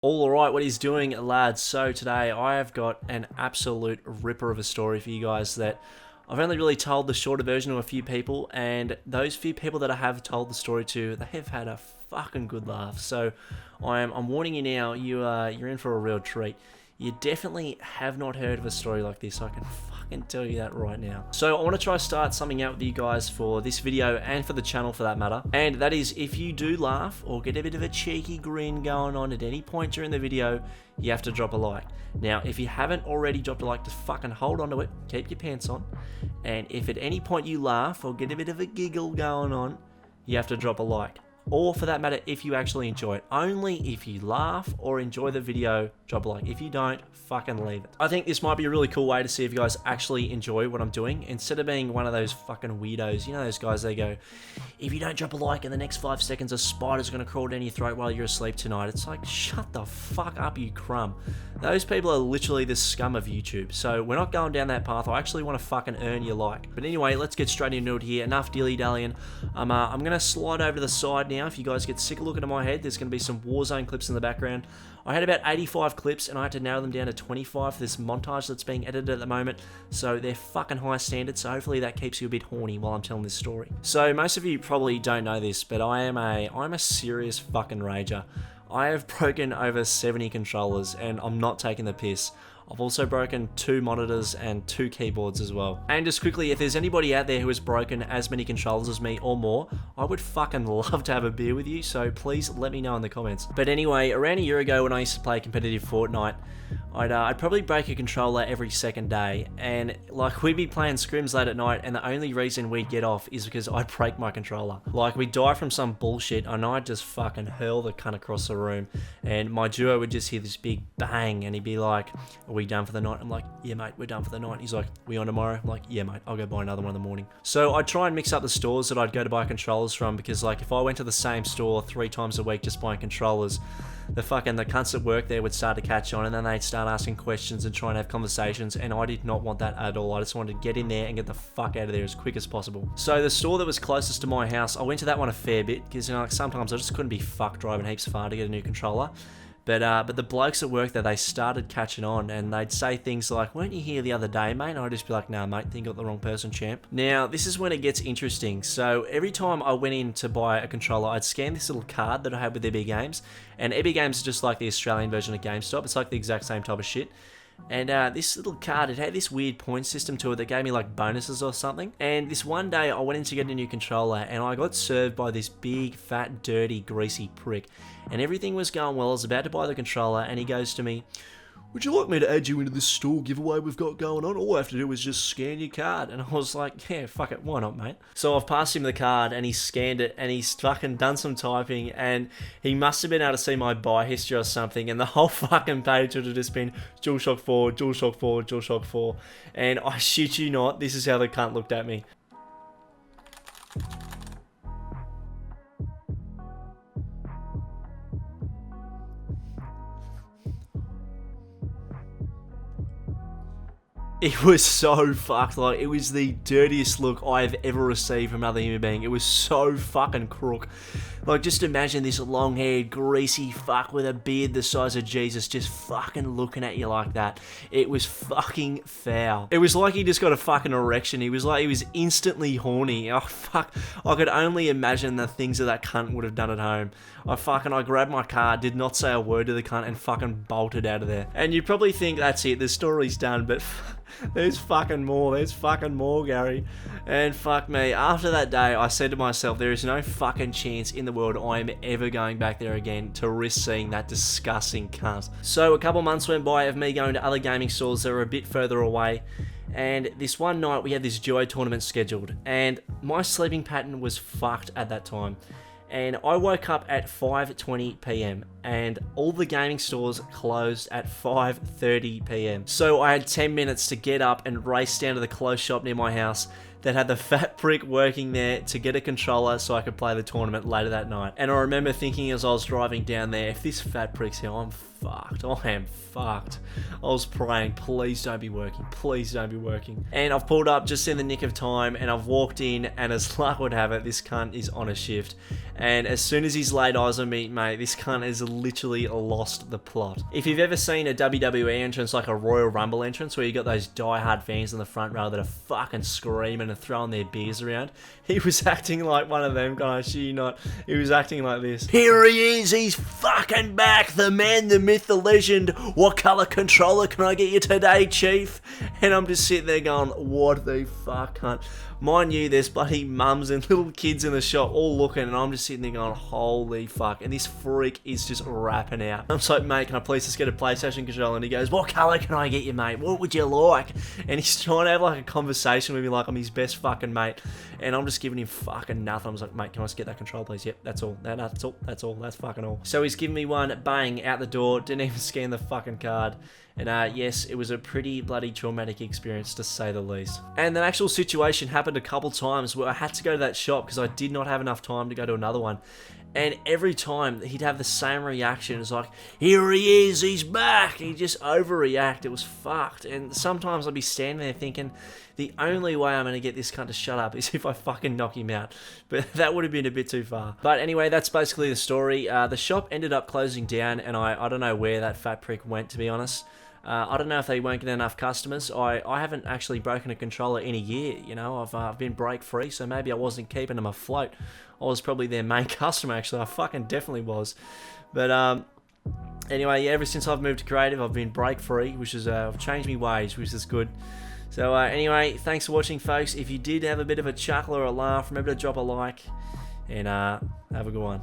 All right, what he's doing, lads. So today I have got an absolute ripper of a story for you guys that I've only really told the shorter version to a few people, and those few people that I have told the story to, they have had a fucking good laugh. So I'm warning you now, you're in for a real treat. You definitely have not heard of a story like this. I can fucking tell you that right now. So I want to try to start something out with you guys for this video and for the channel for that matter. And that is, if you do laugh or get a bit of a cheeky grin going on at any point during the video, you have to drop a like. Now, if you haven't already dropped a like, just fucking hold on to it. Keep your pants on. And if at any point you laugh or get a bit of a giggle going on, you have to drop a like. Or for that matter, if you actually enjoy it. Only if you laugh or enjoy the video, drop a like. If you don't, fucking leave it. I think this might be a really cool way to see if you guys actually enjoy what I'm doing, instead of being one of those fucking weirdos. You know those guys, they go, if you don't drop a like in the next 5 seconds, a spider's gonna crawl down your throat while you're asleep tonight. It's like, shut the fuck up, you crumb. Those people are literally the scum of YouTube. So we're not going down that path. I actually want to fucking earn your like. But anyway, let's get straight into it here. Enough dilly-dallying. I'm gonna slide over to the side now. If you guys get sick of looking at my head, there's gonna be some Warzone clips in the background. I had about 85 clips and I had to narrow them down to 25 for this montage that's being edited at the moment. So they're fucking high standards, so hopefully that keeps you a bit horny while I'm telling this story. So most of you probably don't know this, but I'm a serious fucking rager. I have broken over 70 controllers and I'm not taking the piss. I've also broken 2 monitors and 2 keyboards as well. And just quickly, if there's anybody out there who has broken as many controllers as me or more, I would fucking love to have a beer with you, so please let me know in the comments. But anyway, around a year ago when I used to play competitive Fortnite, I'd probably break a controller every second day, and like we'd be playing scrims late at night, and the only reason we'd get off is because I'd break my controller. Like we'd die from some bullshit, and I'd just fucking hurl the cunt across the room, and my duo would just hear this big bang, and he'd be like, "Are we done for the night?" I'm like, "Yeah mate, we're done for the night." He's like, "We on tomorrow?" I'm like, "Yeah mate, I'll go buy another one in the morning." So I'd try and mix up the stores that I'd go to buy controllers from, because like if I went to the same store 3 times a week just buying controllers, the cunts at work there would start to catch on, and then they'd start asking questions and trying to have conversations, and I did not want that at all. I just wanted to get in there and get the fuck out of there as quick as possible. So the store that was closest to my house, I went to that one a fair bit, because you know, like sometimes I just couldn't be fucked driving heaps far to get a new controller. But the blokes at work there, they started catching on, and they'd say things like, "Weren't you here the other day, mate?" And I'd just be like, "Nah, mate, think you got the wrong person, champ." Now, this is when it gets interesting. So every time I went in to buy a controller, I'd scan this little card that I had with EB Games, and EB Games is just like the Australian version of Gamestop. It's like the exact same type of shit. And this little card, it had this weird point system to it that gave me like bonuses or something. And this one day I went in to get a new controller, and I got served by this big, fat, dirty, greasy prick. And everything was going well. I was about to buy the controller, and he goes to me, "Would you like me to add you into this store giveaway we've got going on? All I have to do is just scan your card." And I was like, "Yeah, fuck it, why not, mate?" So I've passed him the card, and he scanned it, and he's fucking done some typing, and he must have been able to see my buy history or something, and the whole fucking page would have just been DualShock 4, DualShock 4, DualShock 4. And I shit you not, this is how the cunt looked at me. It was so fucked. Like, it was the dirtiest look I've ever received from another human being. It was so fucking crook. Like, just imagine this long-haired, greasy fuck with a beard the size of Jesus just fucking looking at you like that. It was fucking foul. It was like he just got a fucking erection. He was instantly horny. Oh, fuck. I could only imagine the things that cunt would have done at home. I grabbed my car, did not say a word to the cunt, and fucking bolted out of there. And you probably think that's it, the story's done, but there's fucking more, Gary. And fuck me, after that day, I said to myself, there is no fucking chance in the world I am ever going back there again to risk seeing that disgusting cunt. So a couple months went by of me going to other gaming stores that were a bit further away, and this one night we had this duo tournament scheduled, and my sleeping pattern was fucked at that time. And I woke up at 5:20 PM, and all the gaming stores closed at 5:30 PM. So I had 10 minutes to get up and race down to the close shop near my house that had the fat prick working there to get a controller so I could play the tournament later that night. And I remember thinking as I was driving down there, if this fat prick's here, I'm fucked. I am fucked. I was praying, please don't be working. Please don't be working. And I've pulled up just in the nick of time, and I've walked in, and as luck would have it, this cunt is on a shift. And as soon as he's laid eyes on me, mate, this cunt has literally lost the plot. If you've ever seen a WWE entrance, like a Royal Rumble entrance, where you got those diehard fans in the front row that are fucking screaming and throwing their beers around, he was acting like one of them guys. Shit you not. He was acting like this. Here he is. He's fucking back. The man, the myth, the legend. What color controller can I get you today, Chief? And I'm just sitting there going, what the fuck, cunt? Mind you, there's bloody mums and little kids in the shop all looking, and I'm just sitting there going, holy fuck. And this freak is just rapping out. I'm like, mate, can I please just get a PlayStation controller? And he goes, what colour can I get you, mate? What would you like? And he's trying to have like a conversation with me like I'm his best fucking mate. And I'm just giving him fucking nothing. I was like, mate, can I just get that controller, please? Yep, that's all. That's all. That's all. That's fucking all. So he's giving me one, bang, out the door. Didn't even scan the fucking card. And yes, it was a pretty bloody traumatic experience, to say the least. And that actual situation happened a couple times where I had to go to that shop because I did not have enough time to go to another one. And every time he'd have the same reaction. It's like, here he is, he's back. He'd just overreact. It was fucked. And sometimes I'd be standing there thinking, the only way I'm going to get this cunt to shut up is if I fucking knock him out. But that would have been a bit too far. But anyway, that's basically the story. The shop ended up closing down, and I don't know where that fat prick went, to be honest. I don't know if they won't get enough customers. I haven't actually broken a controller in a year, you know. I've been break free, so maybe I wasn't keeping them afloat. I was probably their main customer, actually. I fucking definitely was. But anyway, yeah, ever since I've moved to creative, I've been break free, which is I've changed my ways, which is good. So anyway, thanks for watching, folks. If you did have a bit of a chuckle or a laugh, remember to drop a like, and have a good one.